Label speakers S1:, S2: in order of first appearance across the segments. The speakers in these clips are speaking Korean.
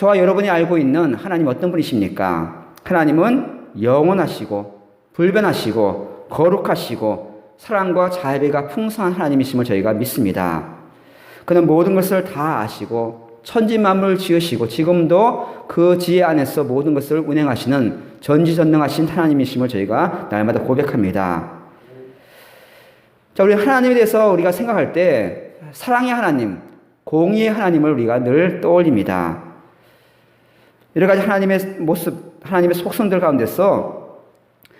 S1: 저와 여러분이 알고 있는 하나님 어떤 분이십니까? 하나님은 영원하시고 불변하시고 거룩하시고 사랑과 자비가 풍성한 하나님이심을 저희가 믿습니다. 그는 모든 것을 다 아시고 천지만물을 지으시고 지금도 그 지혜 안에서 모든 것을 운행하시는 전지전능하신 하나님이심을 저희가 날마다 고백합니다. 자, 우리 하나님에 대해서 우리가 생각할 때 사랑의 하나님, 공의의 하나님을 우리가 늘 떠올립니다. 여러 가지 하나님의 모습, 하나님의 속성들 가운데서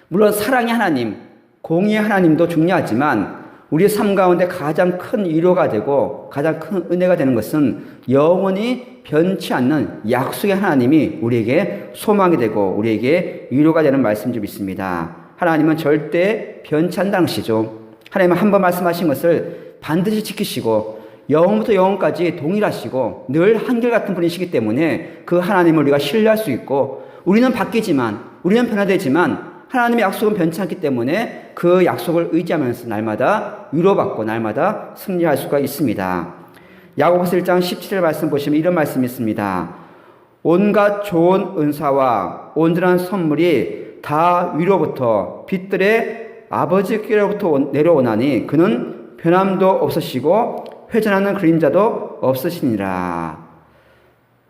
S1: 물론 사랑의 하나님, 공의의 하나님도 중요하지만 우리의 삶 가운데 가장 큰 위로가 되고 가장 큰 은혜가 되는 것은 영원히 변치 않는 약속의 하나님이 우리에게 소망이 되고 우리에게 위로가 되는 말씀 좀 있습니다. 하나님은 절대 변치 않다는 것이죠. 하나님은 한 번 말씀하신 것을 반드시 지키시고 영원부터 영원까지 동일하시고 늘 한결같은 분이시기 때문에 그 하나님을 우리가 신뢰할 수 있고 우리는 바뀌지만 우리는 변화되지만 하나님의 약속은 변치 않기 때문에 그 약속을 의지하면서 날마다 위로받고 날마다 승리할 수가 있습니다. 야고보서 1장 17절 말씀 보시면 이런 말씀이 있습니다. 온갖 좋은 은사와 온전한 선물이 다 위로부터 빛들의 아버지께로부터 내려오나니 그는 변함도 없으시고 회전하는 그림자도 없으시니라.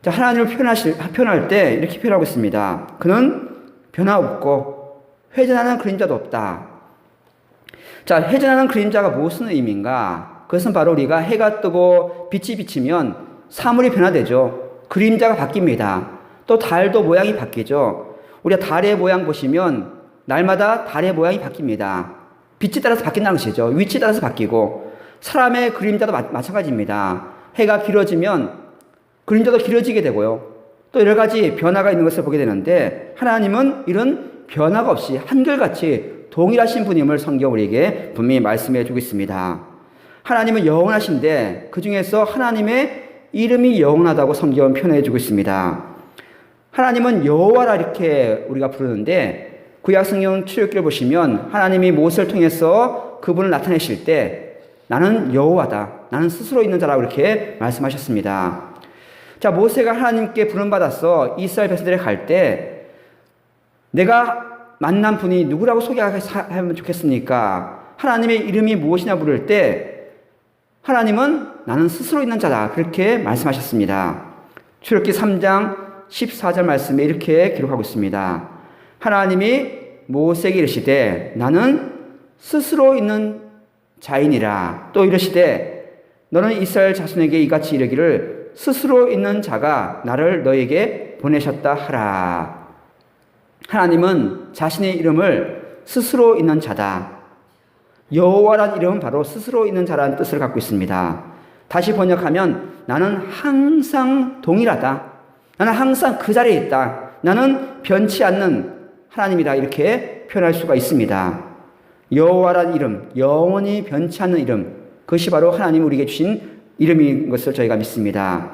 S1: 자, 하나님을 표현할 때 이렇게 표현하고 있습니다. 그는 변화없고 회전하는 그림자도 없다. 자, 회전하는 그림자가 무슨 의미인가? 그것은 바로 우리가 해가 뜨고 빛이 비치면 사물이 변화되죠. 그림자가 바뀝니다. 또 달도 모양이 바뀌죠. 우리가 달의 모양 보시면 날마다 달의 모양이 바뀝니다. 빛에 따라서 바뀐다는 것이죠. 위치에 따라서 바뀌고 사람의 그림자도 마찬가지입니다. 해가 길어지면 그림자도 길어지게 되고요. 또 여러 가지 변화가 있는 것을 보게 되는데 하나님은 이런 변화가 없이 한결같이 동일하신 분임을 성경 우리에게 분명히 말씀해 주고 있습니다. 하나님은 영원하신데 그 중에서 하나님의 이름이 영원하다고 성경은 표현해 주고 있습니다. 하나님은 여호와라 이렇게 우리가 부르는데 구약성경 출애굽기를 보시면 하나님이 모세를 통해서 그분을 나타내실 때 나는 여호와다. 나는 스스로 있는 자라고 이렇게 말씀하셨습니다. 자, 모세가 하나님께 부름받아서 이스라엘 백성들에 갈 때 내가 만난 분이 누구라고 소개하면 좋겠습니까? 하나님의 이름이 무엇이냐 부를 때 하나님은 나는 스스로 있는 자다. 그렇게 말씀하셨습니다. 출애굽기 3장 14절 말씀에 이렇게 기록하고 있습니다. 하나님이 모세에게 이르시되 나는 스스로 있는 자이니라. 또 이르시되 너는 이스라엘 자손에게 이같이 이르기를 스스로 있는 자가 나를 너에게 보내셨다 하라. 하나님은 자신의 이름을 스스로 있는 자다. 여호와라는 이름은 바로 스스로 있는 자라는 뜻을 갖고 있습니다. 다시 번역하면 나는 항상 동일하다. 나는 항상 그 자리에 있다. 나는 변치 않는 하나님이다. 이렇게 표현할 수가 있습니다. 여호와라는 이름, 영원히 변치 않는 이름, 그것이 바로 하나님이 우리에게 주신 이름인 것을 저희가 믿습니다.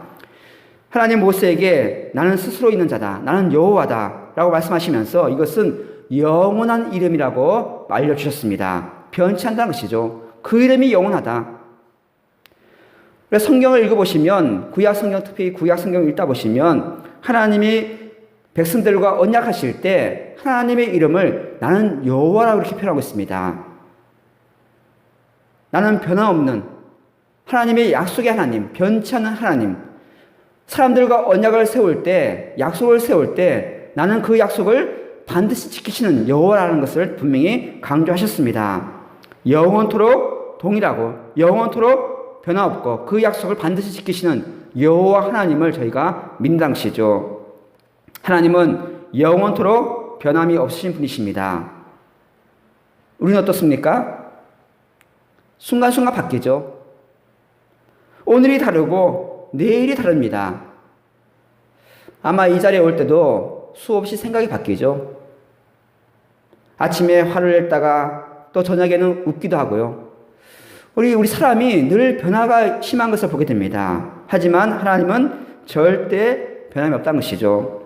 S1: 하나님 모세에게 나는 스스로 있는 자다. 나는 여호와다. 라고 말씀하시면서 이것은 영원한 이름이라고 알려주셨습니다. 변치 않다는 것이죠. 그 이름이 영원하다. 그래서 성경을 읽어보시면 구약성경 특히 구약성경을 읽다 보시면 하나님이 백성들과 언약하실 때 하나님의 이름을 나는 여호와라고 이렇게 표현하고 있습니다. 나는 변함없는 하나님의 약속의 하나님, 변치 않는 하나님. 사람들과 언약을 세울 때, 약속을 세울 때 나는 그 약속을 반드시 지키시는 여호와라는 것을 분명히 강조하셨습니다. 영원토록 동일하고 영원토록 변화없고 그 약속을 반드시 지키시는 여호와 하나님을 저희가 믿는 것이죠. 하나님은 영원토록 변함이 없으신 분이십니다. 우리는 어떻습니까? 순간순간 바뀌죠. 오늘이 다르고 내일이 다릅니다. 아마 이 자리에 올 때도 수없이 생각이 바뀌죠. 아침에 화를 냈다가 또 저녁에는 웃기도 하고요. 우리 사람이 늘 변화가 심한 것을 보게 됩니다. 하지만 하나님은 절대 변함이 없다는 것이죠.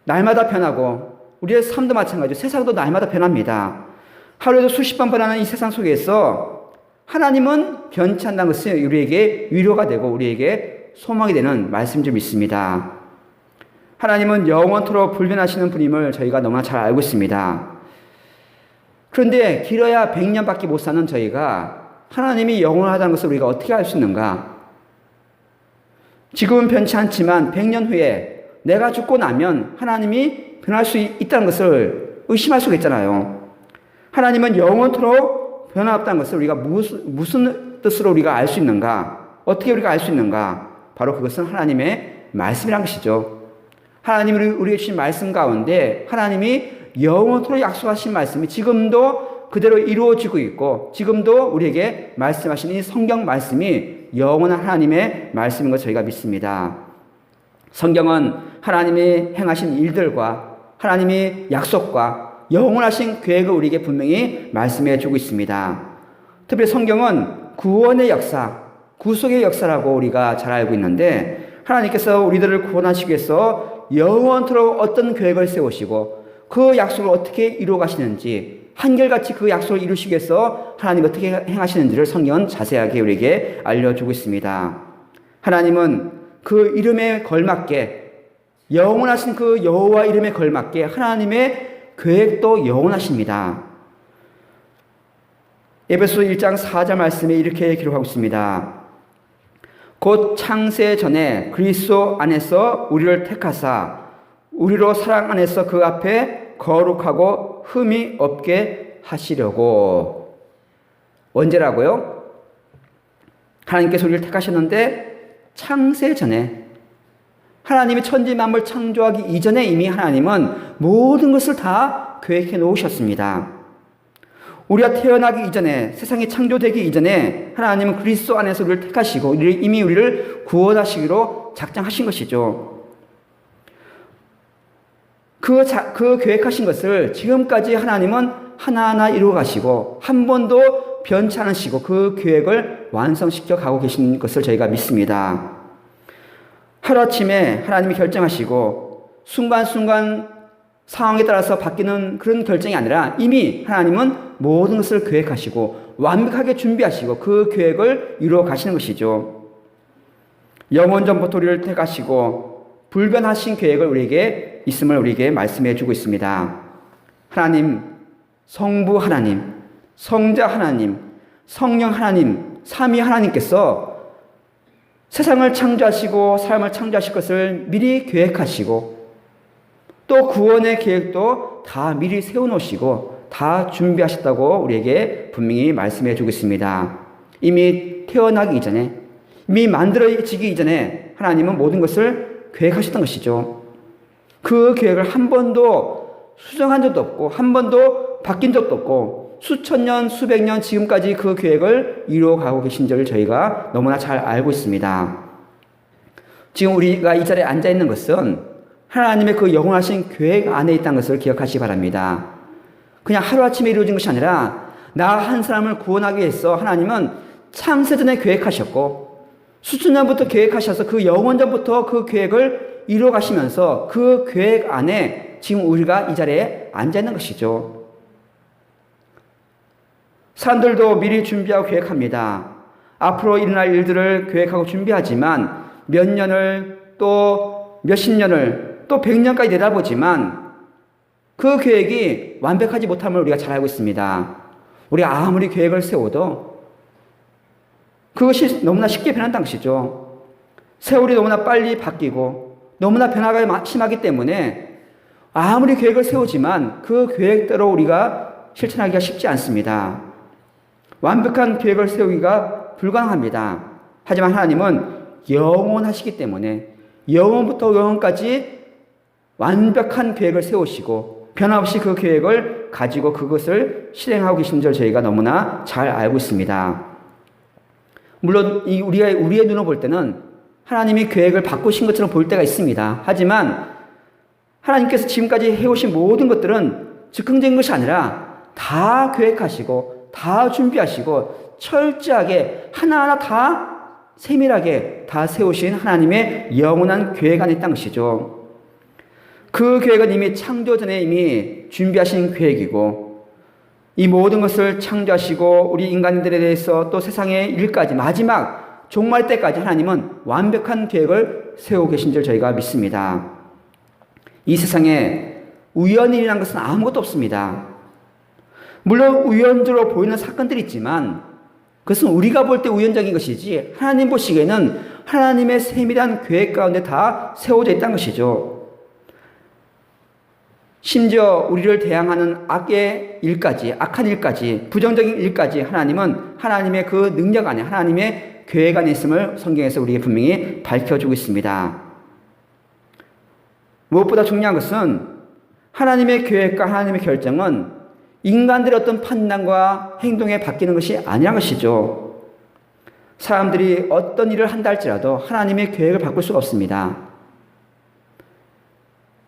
S1: 날마다 변하고 우리의 삶도 마찬가지죠. 세상도 날마다 변합니다. 하루에도 수십 번 변하는 이 세상 속에서 하나님은 변치 않다는 것이 우리에게 위로가 되고 우리에게 소망이 되는 말씀 좀 있습니다. 하나님은 영원토록 불변하시는 분임을 저희가 너무나 잘 알고 있습니다. 그런데 길어야 100년밖에 못 사는 저희가 하나님이 영원하다는 것을 우리가 어떻게 알 수 있는가? 지금은 변치 않지만 100년 후에 내가 죽고 나면 하나님이 변할 수 있다는 것을 의심할 수가 있잖아요. 하나님은 영원토록 변함없다는 것을 우리가 무슨 뜻으로 우리가 알 수 있는가? 어떻게 우리가 알 수 있는가? 바로 그것은 하나님의 말씀이란 것이죠. 하나님이 우리에게 주신 말씀 가운데 하나님이 영원토록 약속하신 말씀이 지금도 그대로 이루어지고 있고 지금도 우리에게 말씀하신 이 성경 말씀이 영원한 하나님의 말씀인 것 저희가 믿습니다. 성경은 하나님이 행하신 일들과 하나님이 약속과 영원하신 계획을 우리에게 분명히 말씀해 주고 있습니다. 특별히 성경은 구원의 역사, 구속의 역사라고 우리가 잘 알고 있는데 하나님께서 우리들을 구원하시기 위해서 영원토록 어떤 계획을 세우시고 그 약속을 어떻게 이루어 가시는지 한결같이 그 약속을 이루시기 위해서 하나님 어떻게 행하시는지를 성경은 자세하게 우리에게 알려주고 있습니다. 하나님은 그 이름에 걸맞게 영원하신 그 여호와 이름에 걸맞게 하나님의 계획도 영원하십니다. 에베소 1장 4절 말씀에 이렇게 기록하고 있습니다. 곧 창세 전에 그리스도 안에서 우리를 택하사 우리로 사랑 안에서 그 앞에 거룩하고 흠이 없게 하시려고. 언제라고요? 하나님께서 우리를 택하셨는데 창세 전에, 하나님이 천지 만물 창조하기 이전에 이미 하나님은 모든 것을 다 계획해 놓으셨습니다. 우리가 태어나기 이전에, 세상이 창조되기 이전에 하나님은 그리스도 안에서 우리를 택하시고 이미 우리를 구원하시기로 작정하신 것이죠. 그 계획하신 것을 지금까지 하나님은 하나하나 이루어 가시고 한 번도 변치 않으시고 그 계획을 완성시켜 가고 계신 것을 저희가 믿습니다. 하루아침에 하나님이 결정하시고 순간순간 상황에 따라서 바뀌는 그런 결정이 아니라 이미 하나님은 모든 것을 계획하시고 완벽하게 준비하시고 그 계획을 이루어 가시는 것이죠. 영원전부터 우리를 택하시고 불변하신 계획을 우리에게 있음을 우리에게 말씀해 주고 있습니다. 하나님, 성부 하나님, 성자 하나님, 성령 하나님, 삼위 하나님께서 세상을 창조하시고 삶을 창조하실 것을 미리 계획하시고 또 구원의 계획도 다 미리 세워놓으시고 다 준비하셨다고 우리에게 분명히 말씀해 주고 있습니다. 이미 태어나기 이전에, 이미 만들어지기 이전에 하나님은 모든 것을 계획하셨던 것이죠. 그 계획을 한 번도 수정한 적도 없고 한 번도 바뀐 적도 없고 수천 년, 수백 년 지금까지 그 계획을 이루어가고 계신 줄 저희가 너무나 잘 알고 있습니다. 지금 우리가 이 자리에 앉아 있는 것은 하나님의 그 영원하신 계획 안에 있다는 것을 기억하시기 바랍니다. 그냥 하루아침에 이루어진 것이 아니라 나 한 사람을 구원하기 위해서 하나님은 창세전에 계획하셨고 수천 년부터 계획하셔서 그 영원전부터 그 계획을 이루어 가시면서 그 계획 안에 지금 우리가 이 자리에 앉아 있는 것이죠. 사람들도 미리 준비하고 계획합니다. 앞으로 일어날 일들을 계획하고 준비하지만 몇 년을 또 몇십 년을 또 100년까지 내다보지만 그 계획이 완벽하지 못함을 우리가 잘 알고 있습니다. 우리가 아무리 계획을 세워도 그것이 너무나 쉽게 변한다는 것이죠. 세월이 너무나 빨리 바뀌고 너무나 변화가 심하기 때문에 아무리 계획을 세우지만 그 계획대로 우리가 실천하기가 쉽지 않습니다. 완벽한 계획을 세우기가 불가능합니다. 하지만 하나님은 영원하시기 때문에 영원부터 영원까지 완벽한 계획을 세우시고 변함없이 그 계획을 가지고 그것을 실행하고 계신 줄 저희가 너무나 잘 알고 있습니다. 물론 우리의 눈으로 볼 때는 하나님이 계획을 바꾸신 것처럼 볼 때가 있습니다. 하지만 하나님께서 지금까지 해오신 모든 것들은 즉흥적인 것이 아니라 다 계획하시고 다 준비하시고 철저하게 하나하나 다 세밀하게 다 세우신 하나님의 영원한 계획 안에 있다는 것이죠. 그 계획은 이미 창조 전에 이미 준비하신 계획이고 이 모든 것을 창조하시고 우리 인간들에 대해서 또 세상의 일까지 마지막 종말 때까지 하나님은 완벽한 계획을 세우고 계신 줄 저희가 믿습니다. 이 세상에 우연이라는 것은 아무것도 없습니다. 물론 우연적으로 보이는 사건들이 있지만 그것은 우리가 볼 때 우연적인 것이지 하나님 보시기에는 하나님의 세밀한 계획 가운데 다 세워져 있다는 것이죠. 심지어 우리를 대항하는 악의 일까지, 악한 일까지, 부정적인 일까지 하나님은 하나님의 그 능력 안에, 하나님의 계획 안에 있음을 성경에서 우리에게 분명히 밝혀주고 있습니다. 무엇보다 중요한 것은 하나님의 계획과 하나님의 결정은 인간들의 어떤 판단과 행동에 바뀌는 것이 아니라는 것이죠. 사람들이 어떤 일을 한다 할지라도 하나님의 계획을 바꿀 수가 없습니다.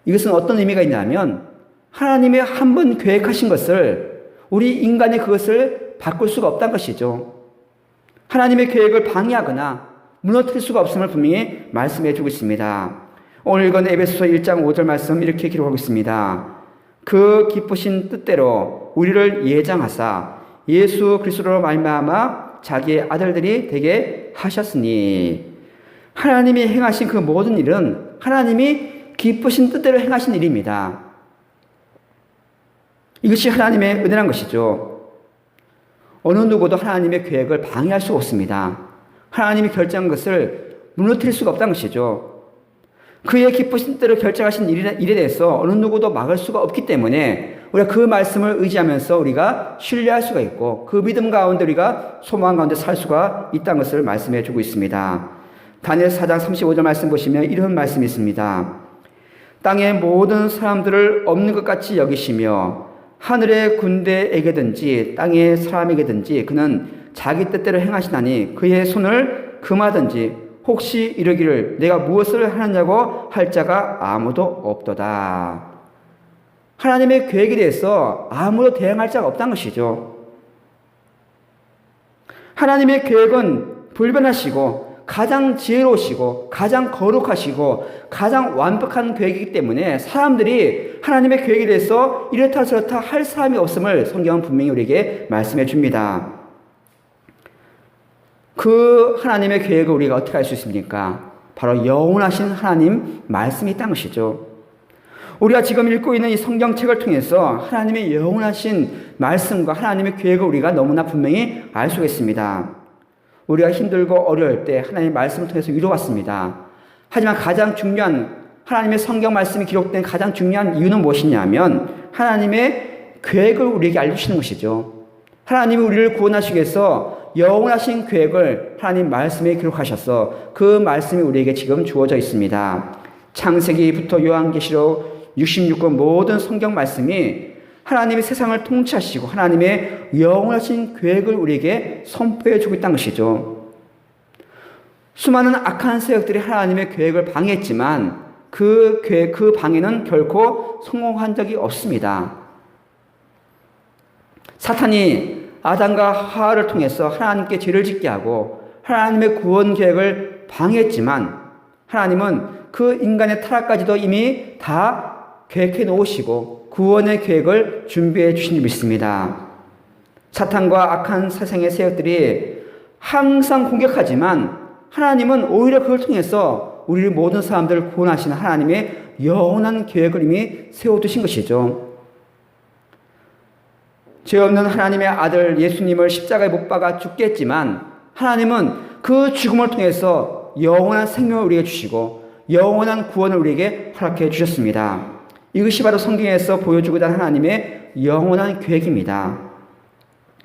S1: 이것은 어떤 의미가 있냐면 하나님의 한 번 계획하신 것을 우리 인간이 그것을 바꿀 수가 없다는 것이죠. 하나님의 계획을 방해하거나 무너뜨릴 수가 없음을 분명히 말씀해 주고 있습니다. 오늘 읽은 에베소서 1장 5절 말씀 이렇게 기록하고 있습니다. 그 기쁘신 뜻대로 우리를 예정하사 예수 그리스도로 말미암아 자기의 아들들이 되게 하셨으니, 하나님이 행하신 그 모든 일은 하나님이 기쁘신 뜻대로 행하신 일입니다. 이것이 하나님의 은혜란 것이죠. 어느 누구도 하나님의 계획을 방해할 수가 없습니다. 하나님이 결정한 것을 무너뜨릴 수가 없다는 것이죠. 그의 기쁘신 뜻대로 결정하신 일에 대해서 어느 누구도 막을 수가 없기 때문에 우리가 그 말씀을 의지하면서 우리가 신뢰할 수가 있고 그 믿음 가운데 우리가 소망 가운데 살 수가 있다는 것을 말씀해 주고 있습니다. 다니엘 4장 35절 말씀 보시면 이런 말씀이 있습니다. 땅의 모든 사람들을 없는 것 같이 여기시며 하늘의 군대에게든지 땅의 사람에게든지 그는 자기 뜻대로 행하시나니 그의 손을 금하든지 혹시 이르기를 내가 무엇을 하느냐고 할 자가 아무도 없도다. 하나님의 계획에 대해서 아무도 대항할 자가 없다는 것이죠. 하나님의 계획은 불변하시고 가장 지혜로우시고 가장 거룩하시고 가장 완벽한 계획이기 때문에 사람들이 하나님의 계획에 대해서 이렇다 저렇다 할 사람이 없음을 성경은 분명히 우리에게 말씀해 줍니다. 그 하나님의 계획을 우리가 어떻게 할 수 있습니까? 바로 영원하신 하나님 말씀이 있다는 것이죠. 우리가 지금 읽고 있는 이 성경책을 통해서 하나님의 영원하신 말씀과 하나님의 계획을 우리가 너무나 분명히 알 수가 있습니다. 우리가 힘들고 어려울 때 하나님의 말씀을 통해서 위로받습니다. 하지만 가장 중요한 하나님의 성경 말씀이 기록된 가장 중요한 이유는 무엇이냐면 하나님의 계획을 우리에게 알려주시는 것이죠. 하나님이 우리를 구원하시기 위해서 영원하신 계획을 하나님 말씀에 기록하셔서 그 말씀이 우리에게 지금 주어져 있습니다. 창세기부터 요한계시록 66권 모든 성경 말씀이 하나님의 세상을 통치하시고 하나님의 영원하신 계획을 우리에게 선포해 주고 있다는 것이죠. 수많은 악한 세력들이 하나님의 계획을 방해했지만 그 방해는 결코 성공한 적이 없습니다. 사탄이 아담과 하와를 통해서 하나님께 죄를 짓게 하고 하나님의 구원 계획을 방해했지만 하나님은 그 인간의 타락까지도 이미 다 계획해 놓으시고 구원의 계획을 준비해 주신 줄 믿습니다. 사탄과 악한 세상의 세력들이 항상 공격하지만 하나님은 오히려 그걸 통해서 우리 모든 사람들을 구원하시는 하나님의 영원한 계획을 이미 세워두신 것이죠. 죄 없는 하나님의 아들 예수님을 십자가에 못 박아 죽게 했지만 하나님은 그 죽음을 통해서 영원한 생명을 우리에게 주시고 영원한 구원을 우리에게 허락해 주셨습니다. 이것이 바로 성경에서 보여주고자 하는 하나님의 영원한 계획입니다.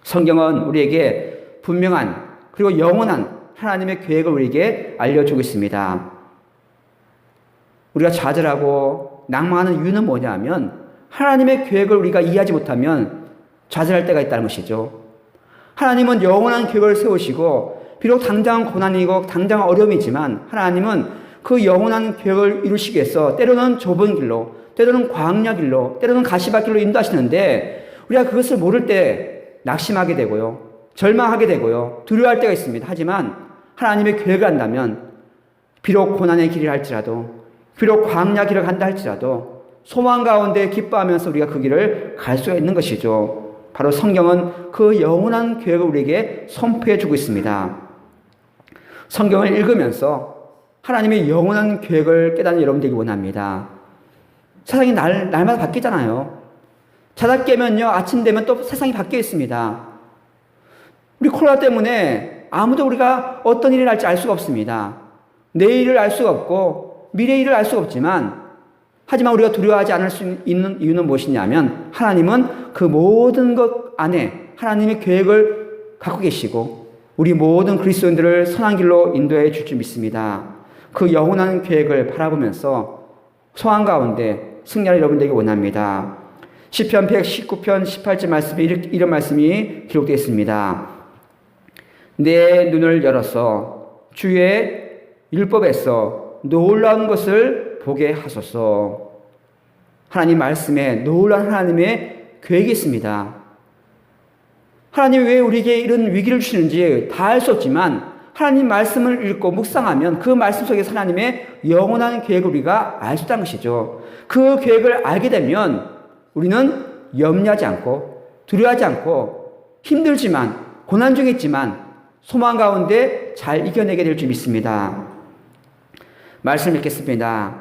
S1: 성경은 우리에게 분명한 그리고 영원한 하나님의 계획을 우리에게 알려주고 있습니다. 우리가 좌절하고 낭망하는 이유는 뭐냐면 하나님의 계획을 우리가 이해하지 못하면 좌절할 때가 있다는 것이죠. 하나님은 영원한 계획을 세우시고 비록 당장 고난이고 당장 어려움이지만 하나님은 그 영원한 계획을 이루시기 위해서 때로는 좁은 길로 때로는 광야 길로 때로는 가시밭길로 인도하시는데 우리가 그것을 모를 때 낙심하게 되고요. 절망하게 되고요. 두려워할 때가 있습니다. 하지만 하나님의 계획을 한다면 비록 고난의 길을 할지라도 비록 광야 길을 간다 할지라도 소망 가운데 기뻐하면서 우리가 그 길을 갈 수가 있는 것이죠. 바로 성경은 그 영원한 계획을 우리에게 선포해 주고 있습니다. 성경을 읽으면서 하나님의 영원한 계획을 깨닫는 여러분 되기 원합니다. 세상이 날마다 바뀌잖아요. 자다 깨면요, 아침 되면 또 세상이 바뀌어 있습니다. 우리 코로나 때문에 아무도 우리가 어떤 일이 날지 알 수가 없습니다. 내일을 알 수가 없고 미래의 일을 알 수가 없지만, 하지만 우리가 두려워하지 않을 수 있는 이유는 무엇이냐면, 하나님은 그 모든 것 안에 하나님의 계획을 갖고 계시고 우리 모든 그리스도인들을 선한 길로 인도해 줄 줄 믿습니다. 그 영원한 계획을 바라보면서 소망 가운데 승리하는 여러분들에게 원합니다. 시편 119편 18절 말씀에 이런 말씀이 기록되어 있습니다. 내 눈을 열어서 주의 율법에서 놀라운 것을 보게 하소서. 하나님 말씀에 놀라운 하나님의 계획이 있습니다. 하나님이 왜 우리에게 이런 위기를 주시는지 다 알 수 없지만, 하나님 말씀을 읽고 묵상하면 그 말씀 속에서 하나님의 영원한 계획을 우리가 알 수 있다는 것이죠. 그 계획을 알게 되면 우리는 염려하지 않고 두려워하지 않고 힘들지만 고난 중에 있지만 소망 가운데 잘 이겨내게 될 줄 믿습니다. 말씀 읽겠습니다.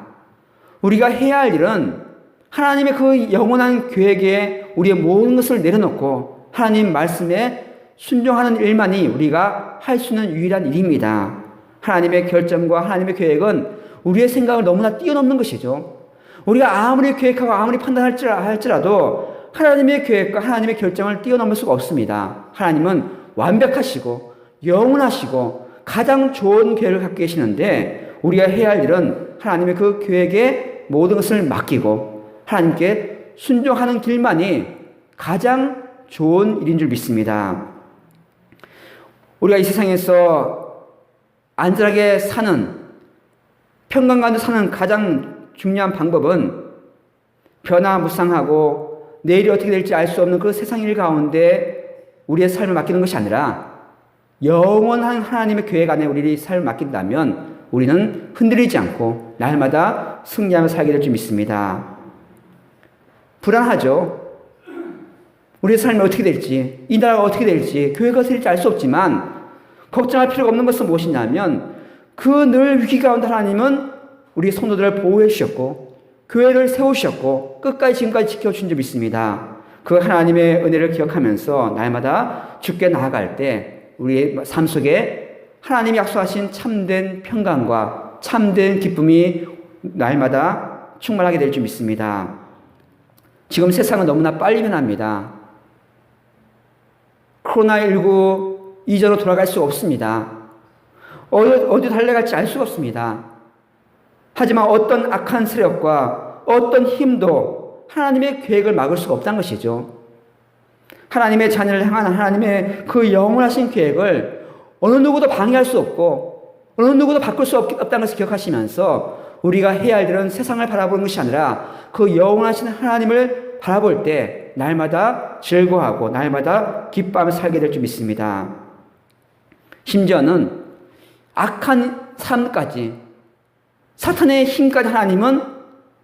S1: 우리가 해야 할 일은 하나님의 그 영원한 계획에 우리의 모든 것을 내려놓고 하나님 말씀에 순종하는 일만이 우리가 할 수 있는 유일한 일입니다. 하나님의 결정과 하나님의 계획은 우리의 생각을 너무나 뛰어넘는 것이죠. 우리가 아무리 계획하고 아무리 판단할지라도 하나님의 계획과 하나님의 결정을 뛰어넘을 수가 없습니다. 하나님은 완벽하시고 영원하시고 가장 좋은 계획을 갖고 계시는데, 우리가 해야 할 일은 하나님의 그 계획에 모든 것을 맡기고 하나님께 순종하는 길만이 가장 좋은 일인 줄 믿습니다. 우리가 이 세상에서 안전하게 사는, 평강 가운데 사는 가장 중요한 방법은 변화무쌍하고 내일이 어떻게 될지 알 수 없는 그 세상 일 가운데 우리의 삶을 맡기는 것이 아니라, 영원한 하나님의 계획 안에 우리의 삶을 맡긴다면 우리는 흔들리지 않고 날마다 승리하며 살게 될 줄 믿습니다. 불안하죠. 우리의 삶이 어떻게 될지, 이 나라가 어떻게 될지, 교회가 어떻게 될지 알 수 없지만 걱정할 필요가 없는 것은 무엇이냐면, 그 늘 위기 가운데 하나님은 우리 성도들을 보호해 주셨고 교회를 세우셨고 끝까지 지금까지 지켜주신 줄 믿습니다. 그 하나님의 은혜를 기억하면서 날마다 주께 나아갈 때 우리의 삶 속에 하나님이 약속하신 참된 평강과 참된 기쁨이 날마다 충만하게 될 줄 믿습니다. 지금 세상은 너무나 빨리 변합니다. 코로나19 이전으로 돌아갈 수 없습니다. 어디 달려갈지 알 수가 없습니다. 하지만 어떤 악한 세력과 어떤 힘도 하나님의 계획을 막을 수가 없다는 것이죠. 하나님의 자녀를 향한 하나님의 그 영원하신 계획을 어느 누구도 방해할 수 없고 어느 누구도 바꿀 수 없다는 것을 기억하시면서 우리가 해야 할 일은 세상을 바라보는 것이 아니라 그 영원하신 하나님을 바라볼 때 날마다 즐거워하고 날마다 기뻐하며 살게 될 줄 믿습니다. 심지어는 악한 삶까지, 사탄의 힘까지 하나님은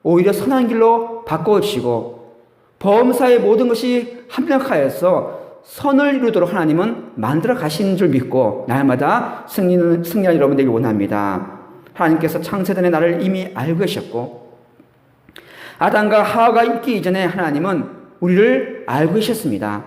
S1: 오히려 선한 길로 바꿔주시고 범사의 모든 것이 합력하여서 선을 이루도록 하나님은 만들어 가시는 줄 믿고 날마다 승리하는 여러분 되길 원합니다. 하나님께서 창세전에 나를 이미 알고 계셨고 아담과 하와가 있기 이전에 하나님은 우리를 알고 계셨습니다.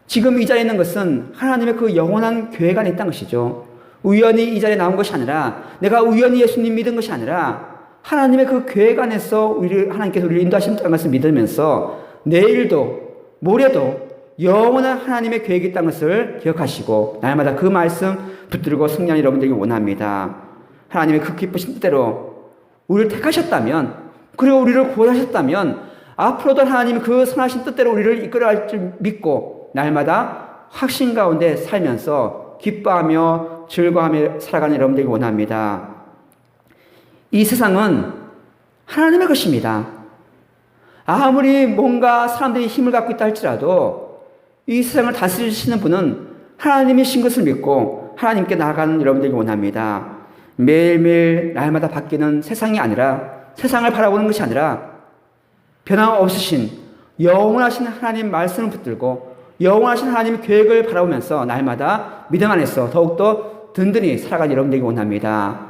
S1: 지금 이 자리에 있는 것은 하나님의 그 영원한 계획 안에 있다는 것이죠. 우연히 이 자리에 나온 것이 아니라, 내가 우연히 예수님 믿은 것이 아니라 하나님의 그 계획 안에서 하나님께서 우리를 인도하신다는 것을 믿으면서 내일도 모레도 영원한 하나님의 계획이 있다는 것을 기억하시고 날마다 그 말씀 붙들고 승리하는 여러분들에게 원합니다. 하나님의 그 기쁘신 뜻대로 우리를 택하셨다면, 그리고 우리를 구원하셨다면 앞으로도 하나님이 그 선하신 뜻대로 우리를 이끌어갈 줄 믿고 날마다 확신 가운데 살면서 기뻐하며 즐거워하며 살아가는 여러분들에게 원합니다. 이 세상은 하나님의 것입니다. 아무리 뭔가 사람들이 힘을 갖고 있다 할지라도 이 세상을 다스리시는 분은 하나님이신 것을 믿고 하나님께 나아가는 여러분들에게 원합니다. 매일매일 날마다 바뀌는 세상이 아니라, 세상을 바라보는 것이 아니라 변함없으신 영원하신 하나님 말씀을 붙들고 영원하신 하나님의 계획을 바라보면서 날마다 믿음 안에서 더욱더 든든히 살아가는 여러분 되기 원합니다.